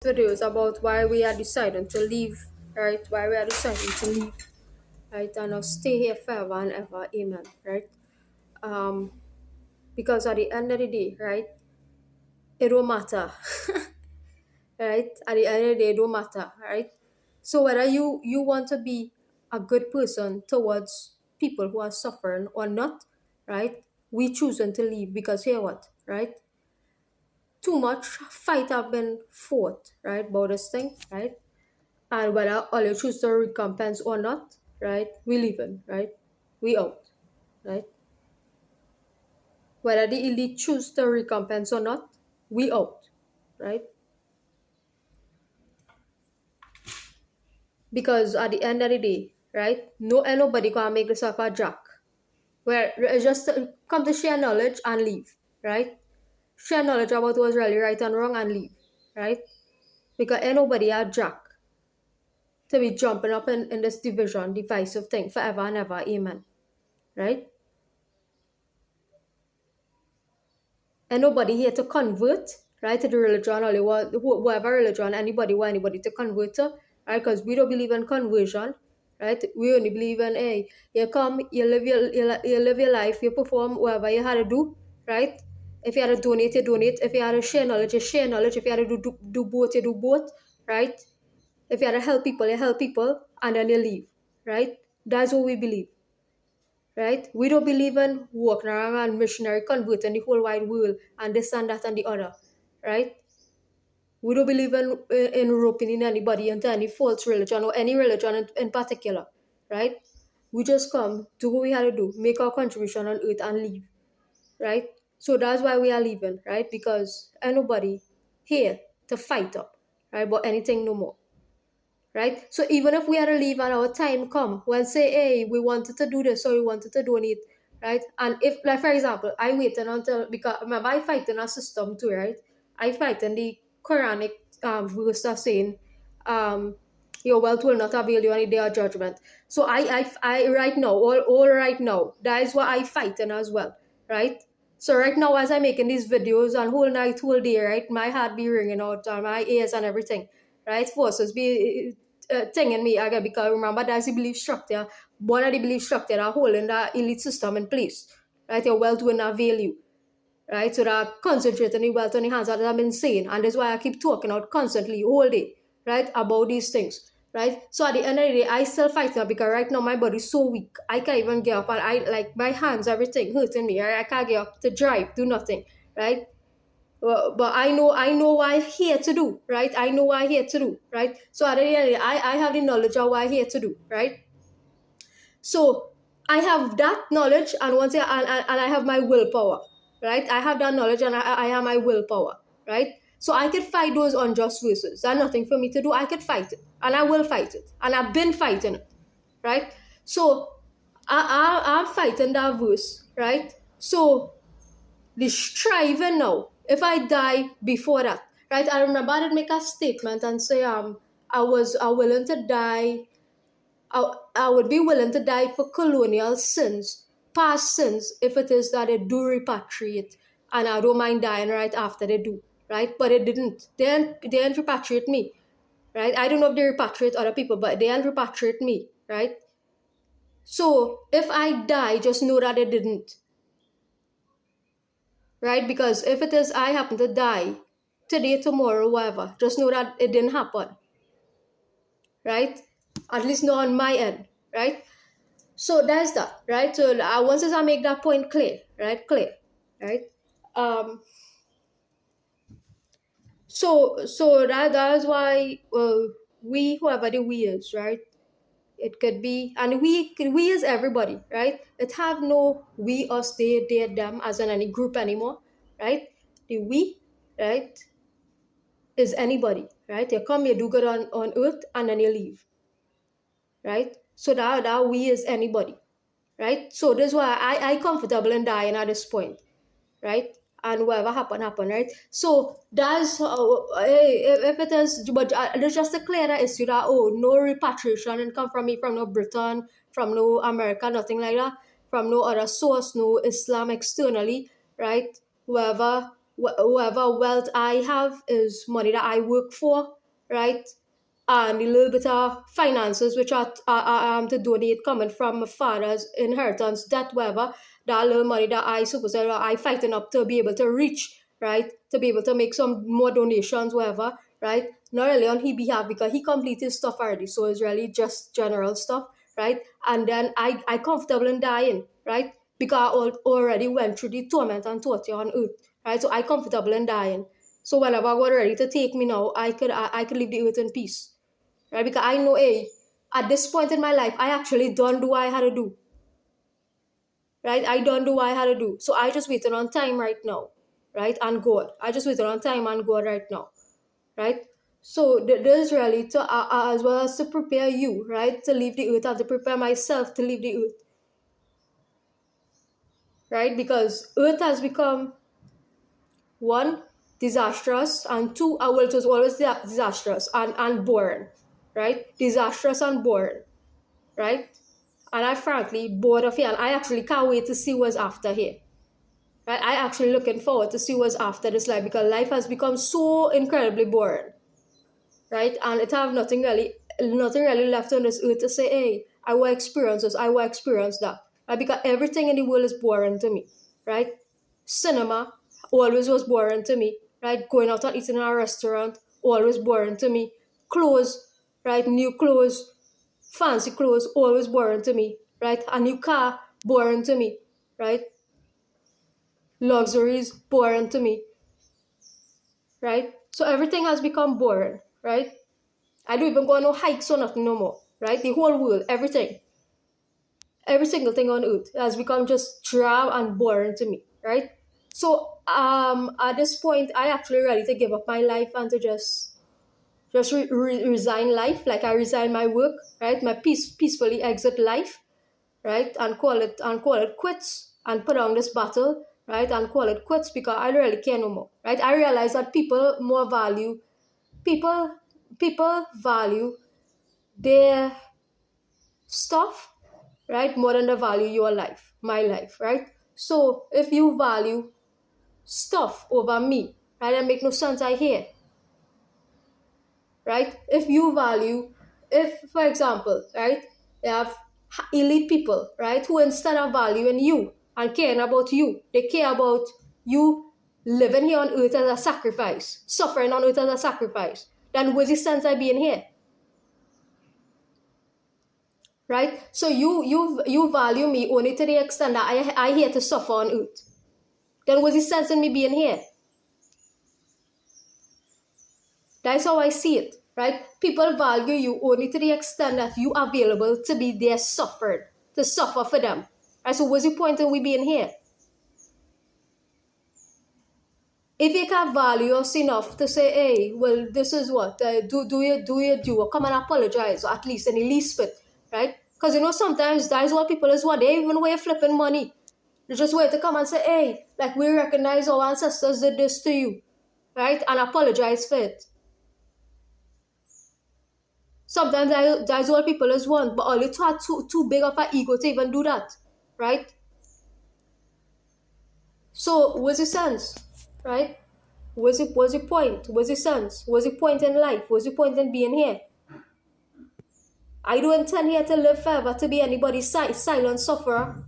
Video is about why we are deciding to leave, right? Why we are deciding to leave, right? And I'll stay here forever and ever, amen, right? Um, because at the end of the day, right, it don't matter, right? At the end of the day, it don't matter, right? So whether you want to be a good person towards people who are suffering or not, right? We choosing to leave because here what, right? Too much fight have been fought, right, about this thing, right? And whether all you choose to recompense or not, right? We leaving, right? We out, right? Whether the elite choose to recompense or not, we out, right? Because at the end of the day, right? No, ain't nobody gonna make this up a jack. Where it's just come to share knowledge and leave, right? Share knowledge about what's really right and wrong and leave, right? Because ain't nobody a jack to be jumping up in this division, divisive thing forever and ever, amen, right? And nobody here to convert, right, to the religion or whatever religion anybody want anybody to convert to, right? Because we don't believe in conversion, right? We only believe in, hey, you come, you live your life, you perform whatever you had to do, right? If you had to donate, you donate. If you had to share knowledge, you share knowledge. If you had to do both, you do both, right? If you had to help people, you help people, and then you leave, right? That's what we believe, right? We don't believe in walking around and missionary converting the whole wide world and this and that and the other, right? We don't believe in roping in anybody into any false religion or any religion in particular, right? We just come, do what we had to do, make our contribution on earth and leave, right? So that's why we are leaving, right? Because ain't nobody here to fight up, right? But anything no more, right? So even if we had to leave and our time come, when say, hey, we wanted to do this or we wanted to donate, right? And if, like for example, I waited until, because remember I fight in a system too, right? I fight in the Quranic verse that's saying, your wealth will not avail you on the day of judgment. So I right now, all right now, that is what I fight in as well, right? So right now, as I'm making these videos and whole night, whole day, right, my heart be ringing out, my ears and everything, right? Forces be thing in me again because remember that's the belief structure. One of the belief structure that holding that elite system in place, right? Your wealth will not avail you, right? So that concentrating the wealth on the hands that I'm insane, and that's why I keep talking out constantly all day, right, about these things, right? So at the end of the day, I still fight now because right now my body's so weak, I can't even get up, and I like my hands, everything hurting me, right? I can't get up to drive, do nothing, right? But I know what I'm here to do, right? I know what I'm here to do, right? So at the end of the day, I have the knowledge of what I'm here to do, right? So I have that knowledge, and and I have my willpower, right? I have that knowledge, and I have my willpower, right? So I could fight those unjust verses. There's nothing for me to do. I could fight it, and I will fight it, and I've been fighting it, right? So I'm fighting that verse, right? So the striving now. If I die before that, right? I remember I did make a statement and say, I was willing to die. I would be willing to die for colonial sins, past sins, if it is that they do repatriate, and I don't mind dying right after they do, right? But it didn't. They didn't repatriate me, right? I don't know if they repatriate other people, but they didn't repatriate me, right? So if I die, just know that they didn't, right? Because if it is I happen to die today, tomorrow, whatever, just know that it didn't happen, right? At least not on my end, right? So that's that, right? So once I make that point clear, right? Clear, right? Um. So that's why we, whoever the we is, right? It could be, and we is everybody, right? It have no we, us, they, them as in any group anymore, right? The we, right, is anybody, right? You come, you do good on earth, and then you leave, right? So that we is anybody, right? So this is why I comfortable in dying at this point, right? And whatever happen, right? So that's if it is, but there's just a clear issue that, oh, no repatriation and come from me, from no Britain, from no America, nothing like that, from no other source, no Islam externally, right? Whoever whatever wealth I have is money that I work for, right? And a little bit of finances which are to donate coming from my father's inheritance, that whatever, that little money that I suppose that I fighting up to be able to reach, right? To be able to make some more donations, whatever, right? Not really on his behalf because he completed his stuff already, so it's really just general stuff, right? And then I comfortable in dying, right? Because I already went through the torment and torture on earth, right? So I comfortable in dying. So whenever God ready to take me now, I could leave the earth in peace, right? Because I know, hey, at this point in my life, I actually done do what I had to do, right? I done do what I had to do. So I just waiting on time right now, right? And God. I just waiting on time and God right now, right? So this really to as well as to prepare you, right, to leave the earth and to prepare myself to leave the earth, right? Because earth has become one, disastrous, and two, well, it was always disastrous and boring, right? Disastrous and boring, right? And I frankly bored of here, and I actually can't wait to see what's after here. Right? I actually looking forward to see what's after this life because life has become so incredibly boring, right? And it have nothing really left on this earth to say, hey, I will experience this, I will experience that, right? Because everything in the world is boring to me, right? Cinema always was boring to me, right? Going out and eating in a restaurant always boring to me. Clothes, right? New clothes, fancy clothes always boring to me, right? A new car boring to me, right? Luxuries boring to me, right? So everything has become boring, right? I don't even go on no hikes or nothing no more, right? The whole world, everything, every single thing on earth has become just drab and boring to me, right? So at this point, I actually ready to give up my life and to just resign life, like I resign my work, right? My peacefully exit life, right? And call it quits and put on this battle, right? And call it quits because I don't really care no more, right? I realize that people people value their stuff, right, more than they value your life, my life, right? So if you value stuff over me, right, that make no sense I hear, right? If for example, right, you have elite people, right, who instead of valuing you and caring about you, they care about you living here on earth as a sacrifice, suffering on earth as a sacrifice, then what's the sense of being here? Right? So you value me only to the extent that I here to suffer on earth. Then what's the sense in me being here? That's how I see it, right? People value you only to the extent that you are available to be there suffered, to suffer for them. Right? So what's the point in we being here? If you can value us enough to say, hey, well, this is what, do come and apologize, or at least in the least bit, right? Because sometimes that is what people is what they even way flipping money. They just wait to come and say, hey, like we recognize our ancestors did this to you, right? And apologize for it. Sometimes that's what people is want, but all you too big of an ego to even do that, right? So what's the sense, right? What's the point? What's the sense? What's the point in life? What's the point in being here? I don't intend here to live forever to be anybody's silent sufferer.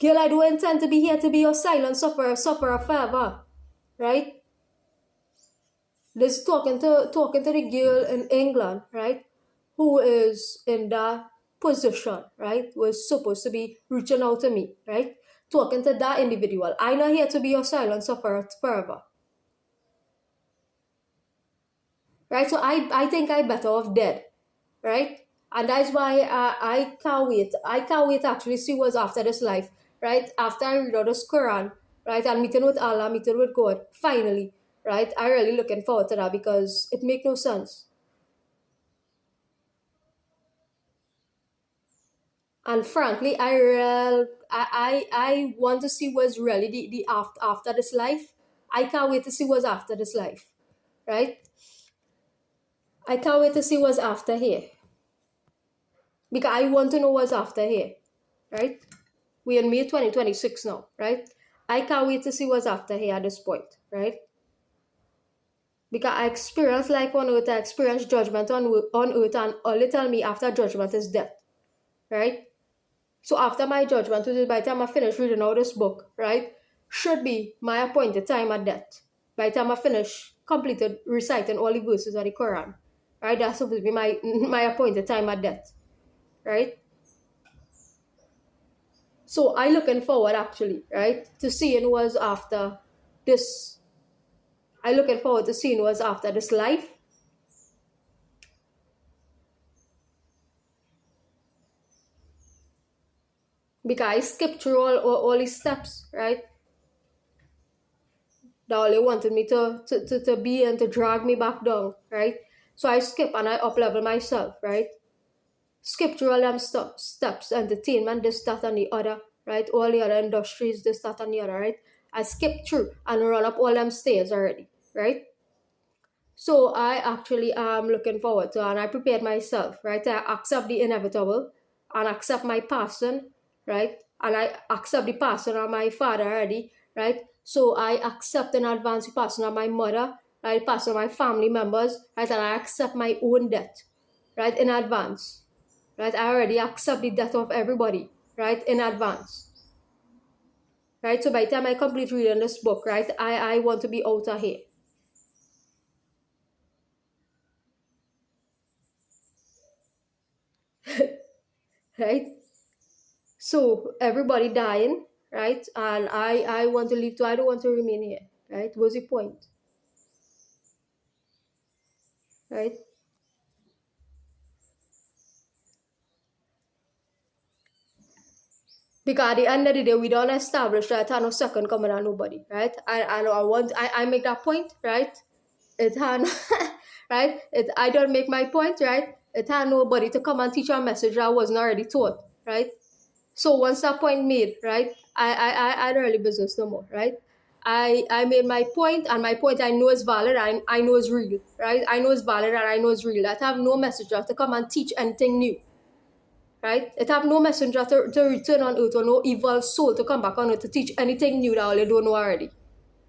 Girl, I don't intend to be here to be your silent sufferer forever, right? This talking to the girl in England, right, who is in that position, right, who is supposed to be reaching out to me, right? Talking to that individual. I'm not here to be your silent sufferer forever. Right? So I think I better off dead, right? And that's why I can't wait. I can't wait to actually see what's after this life, right? After I read out this Quran, right, and meeting with Allah, meeting with God, finally, right? I really looking forward to that because it makes no sense. And frankly, I want to see what's really the after this life. I can't wait to see what's after this life, right? I can't wait to see what's after here because I want to know what's after here, right? we're in May 2026 now, right? I can't wait to see what's after here at this point, right? Because I experienced life on earth, I experienced judgment on earth, and all they tell me after judgment is death, right? So after my judgment, which is by the time I finish reading all this book, right, should be my appointed time at death. By the time I finish, completed reciting all the verses of the Quran, right, that's supposed to be my appointed time at death, right? So I looking forward actually, right, to seeing what's after this. I looking forward to seeing what's after this life. Because I skipped through all these steps, right? That all they wanted me to be and to drag me back down, right? So I skip and I up level myself, right? Skip through all them steps, entertainment, this, that, and the other, right? All the other industries, this, that, and the other, right? I skipped through and run up all them stairs already, right? So I actually am looking forward to, and I prepared myself, right? I accept the inevitable and accept my passing, right? And I accept the passing of my father already, right? So I accept in advance the passing of my mother, right? Passing of my family members, right? And I accept my own death, right? In advance, right? I already accept the death of everybody, right? In advance, right? So by the time I complete reading this book, right? I want to be out of here. Right? So everybody dying, right? And I want to leave too. I don't want to remain here, right? What's the point, right? Because at the end of the day, we don't establish that I no second coming on nobody, right? I make that point, right? It had right? I don't make my point, right? It had nobody to come and teach a message that wasn't already taught, right? So once that point made, right, I don't really business no more, right? I made my point, and my point I know is valid, I know is real, right? I know it's valid and I know it's real. That I have no messenger to come and teach anything new, right? It have no messenger to return on earth, or no evil soul to come back on earth to teach anything new that all they don't know already,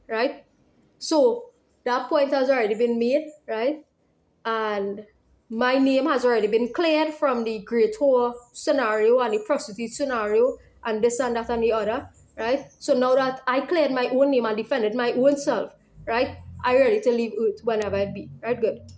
right? So that point has already been made, right? And my name has already been cleared from the great whore scenario and the prostitute scenario and this and that and the other, right? So now that I cleared my own name and defended my own self, right, I ready to leave earth whenever it be, right? Good.